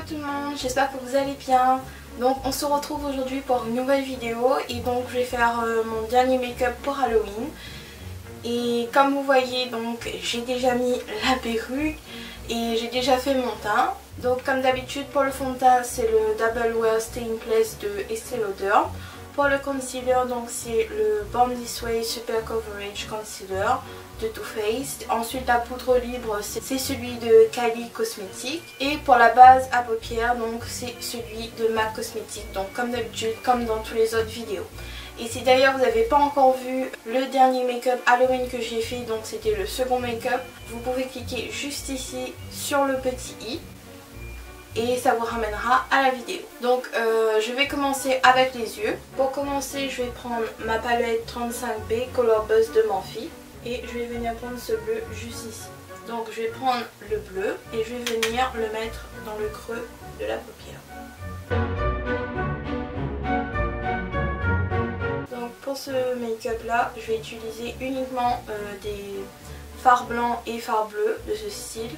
tout le monde, j'espère que vous allez bien. Donc on se retrouve aujourd'hui pour une nouvelle vidéo et donc je vais faire mon dernier make-up pour Halloween. Et comme vous voyez, donc j'ai déjà mis la perruque et j'ai déjà fait mon teint. Donc comme d'habitude pour le fond de teint c'est le Double Wear Stay in Place de Estée Lauder. Pour le concealer donc c'est le Born This Way Super Coverage Concealer de Too Faced. Ensuite la poudre libre c'est celui de Kylie Cosmetics. Et pour la base à paupières donc c'est celui de MAC Cosmetics. Donc comme d'habitude, comme dans tous les autres vidéos. Et si d'ailleurs vous n'avez pas encore vu le dernier make-up Halloween que j'ai fait, donc c'était le second make-up, vous pouvez cliquer juste ici sur le petit i et ça vous ramènera à la vidéo. Donc je vais commencer avec les yeux. Pour commencer je vais prendre ma palette 35B Color Buzz de Morphe et je vais venir prendre ce bleu juste ici. Donc je vais prendre le bleu et je vais venir le mettre dans le creux de la paupière. Donc pour ce make-up là je vais utiliser uniquement des fards blancs et fards bleus de ce style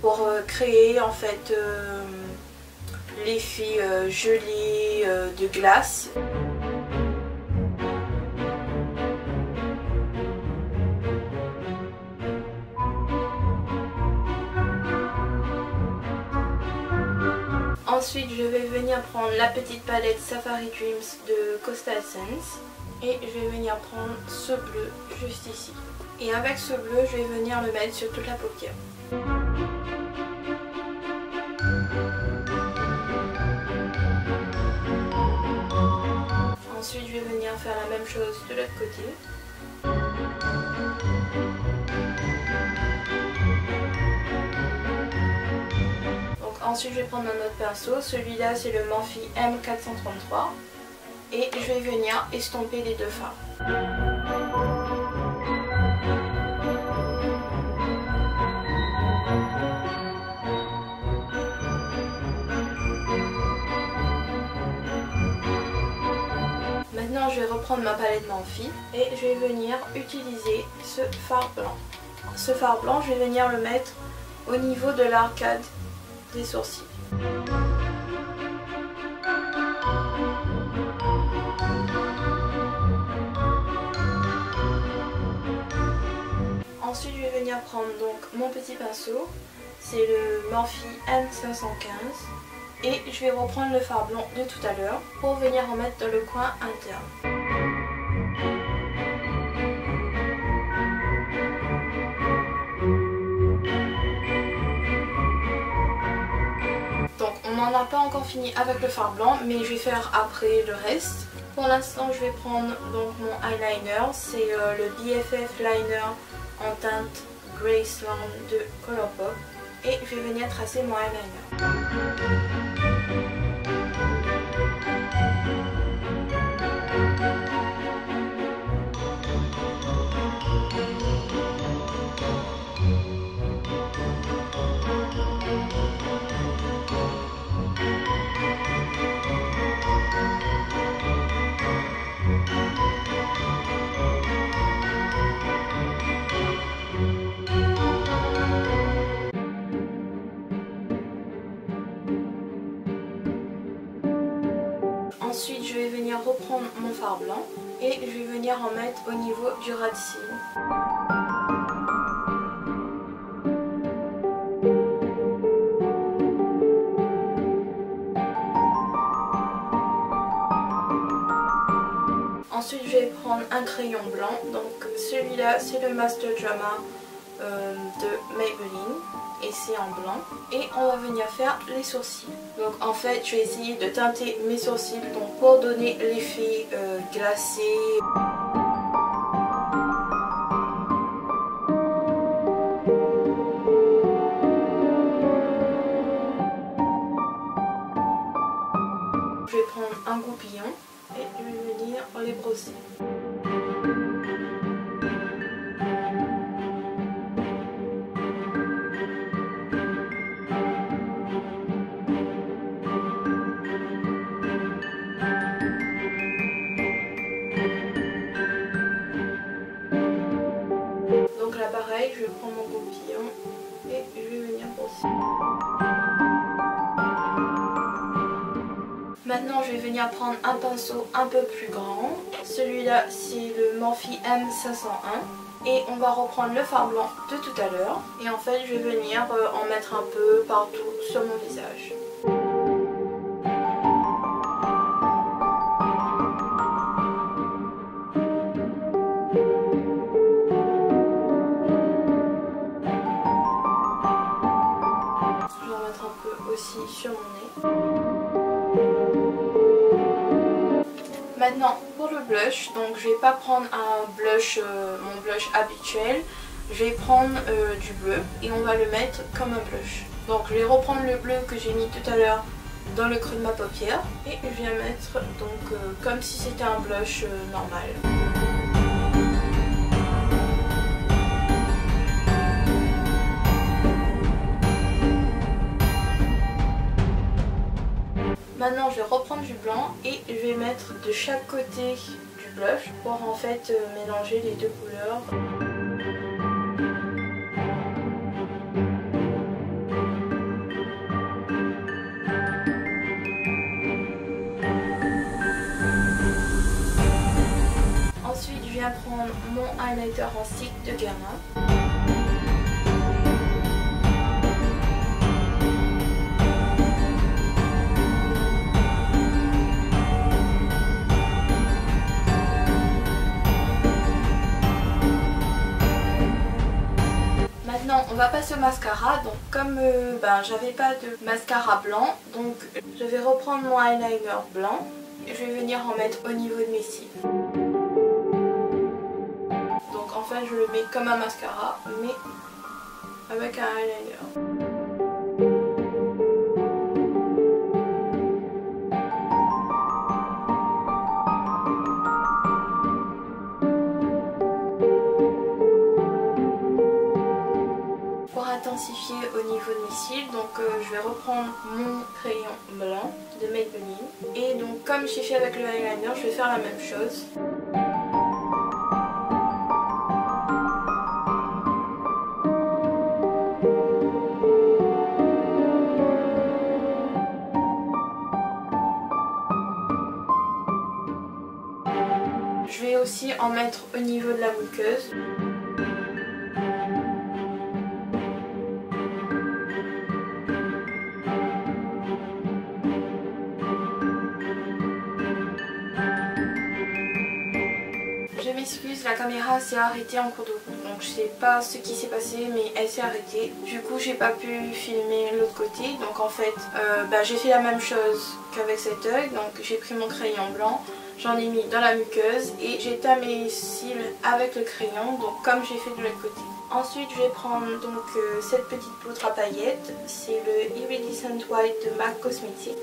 pour créer en fait l'effet gelé de glace. Ensuite je vais venir prendre la petite palette Safari Dreams de Coastal Scents et je vais venir prendre ce bleu juste ici. Et avec ce bleu je vais venir le mettre sur toute la paupière. Ensuite je vais venir faire la même chose de l'autre côté. Donc ensuite je vais prendre un autre pinceau, celui-là c'est le Morphe M433 et je vais venir estomper les deux fards. Maintenant je vais reprendre ma palette Morphe et je vais venir utiliser ce fard blanc. Ce fard blanc je vais venir le mettre au niveau de l'arcade des sourcils. Ensuite je vais venir prendre donc mon petit pinceau, c'est le Morphe M515. Et je vais reprendre le fard blanc de tout à l'heure pour venir en mettre dans le coin interne. Donc on n'en a pas encore fini avec le fard blanc mais je vais faire après le reste. Pour l'instant je vais prendre donc mon eyeliner, c'est le BFF Liner en teinte Graceland de Colourpop. Et je vais venir tracer mon eyeliner. Ensuite je vais venir reprendre mon fard blanc et je vais venir en mettre au niveau du ras de cils. Ensuite je vais prendre un crayon blanc, donc celui-là c'est le Master Drama de Maybelline et c'est en blanc et on va venir faire les sourcils. Donc en fait je vais essayer de teinter mes sourcils donc pour donner l'effet glacé. Je vais prendre un goupillon et je vais venir les brosser. Donc là pareil, je vais prendre mon goupillon et je vais venir brosser. Maintenant je vais venir prendre un pinceau un peu plus grand. Celui-là c'est le Morphe M501. Et on va reprendre le fard blanc de tout à l'heure. Et en fait je vais venir en mettre un peu partout sur mon visage. Je vais en mettre un peu aussi sur mon nez. Maintenant pour le blush, donc je vais pas prendre un blush, mon blush habituel, je vais prendre du bleu et on va le mettre comme un blush. Donc je vais reprendre le bleu que j'ai mis tout à l'heure dans le creux de ma paupière et je viens mettre donc comme si c'était un blush normal. Maintenant je vais reprendre du blanc et je vais mettre de chaque côté du blush pour en fait mélanger les deux couleurs. Ensuite je viens prendre mon highlighter en stick de Guerlain. Maintenant on va passer au mascara, donc comme j'avais pas de mascara blanc, donc je vais reprendre mon eyeliner blanc et je vais venir en mettre au niveau de mes cils. Donc en fait je le mets comme un mascara mais avec un eyeliner. Intensifier au niveau de mes cils, donc je vais reprendre mon crayon blanc de Maybelline et donc comme j'ai fait avec le eyeliner je vais faire la même chose. Je vais aussi en mettre au niveau de la muqueuse. Je m'excuse, la caméra s'est arrêtée en cours de route, donc je sais pas ce qui s'est passé mais elle s'est arrêtée. Du coup j'ai pas pu filmer l'autre côté, donc en fait j'ai fait la même chose qu'avec cet œil. Donc j'ai pris mon crayon blanc, j'en ai mis dans la muqueuse et j'ai teint mes cils avec le crayon, donc comme j'ai fait de l'autre côté. Ensuite je vais prendre donc cette petite poudre à paillettes, c'est le Iridescent White de MAC Cosmetics.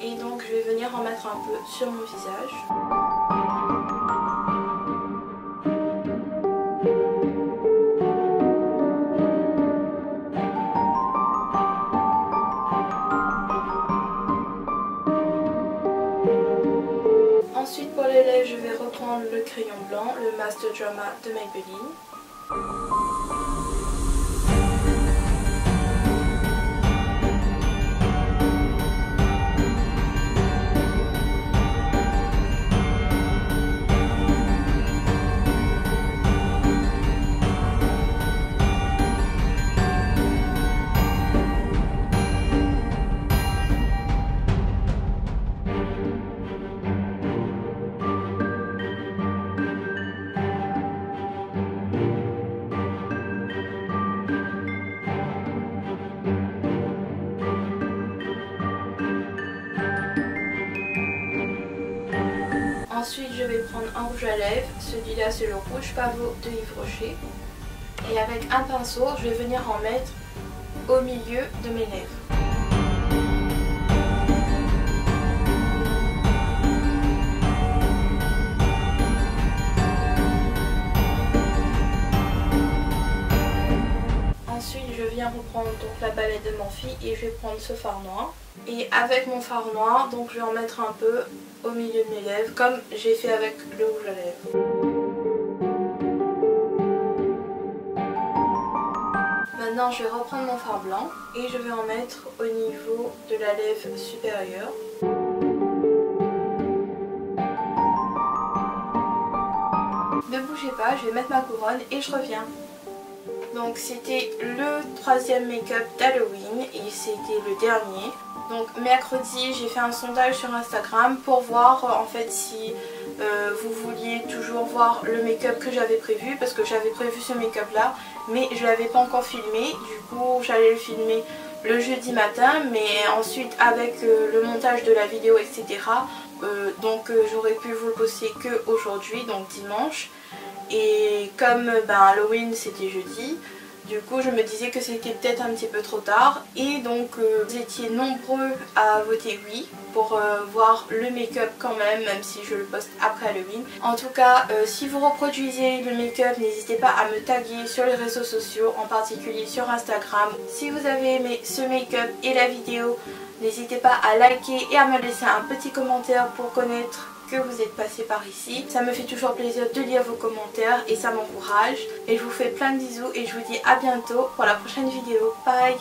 Et donc je vais venir en mettre un peu sur mon visage. Ensuite pour les lèvres je vais reprendre le crayon blanc, le Master Drama de Maybelline. Ensuite je vais prendre un rouge à lèvres, celui-là c'est le rouge pavot de Yves Rocher. Et avec un pinceau je vais venir en mettre au milieu de mes lèvres. Ensuite je viens reprendre donc la palette de Morphe et je vais prendre ce fard noir. Et avec mon fard noir, donc je vais en mettre un peu au milieu de mes lèvres, comme j'ai fait avec le rouge à lèvres. Maintenant je vais reprendre mon fard blanc et je vais en mettre au niveau de la lèvre supérieure. Ne bougez pas, je vais mettre ma couronne et je reviens. Donc c'était le 3e make-up d'Halloween et c'était le dernier. Donc mercredi j'ai fait un sondage sur Instagram pour voir en fait si vous vouliez toujours voir le make-up que j'avais prévu, parce que j'avais prévu ce make-up là mais je l'avais pas encore filmé, du coup j'allais le filmer le jeudi matin, mais ensuite avec le montage de la vidéo etc. J'aurais pu vous le poster que aujourd'hui, donc dimanche. Et comme Halloween c'était jeudi, du coup je me disais que c'était peut-être un petit peu trop tard. Et donc vous étiez nombreux à voter oui pour voir le make-up quand même si je le poste après Halloween. En tout cas si vous reproduisez le make-up, n'hésitez pas à me taguer sur les réseaux sociaux, en particulier sur Instagram. Si vous avez aimé ce make-up et la vidéo, n'hésitez pas à liker et à me laisser un petit commentaire pour connaître que vous êtes passé par ici. Ça me fait toujours plaisir de lire vos commentaires et ça m'encourage. Et je vous fais plein de bisous et je vous dis à bientôt pour la prochaine vidéo. Bye!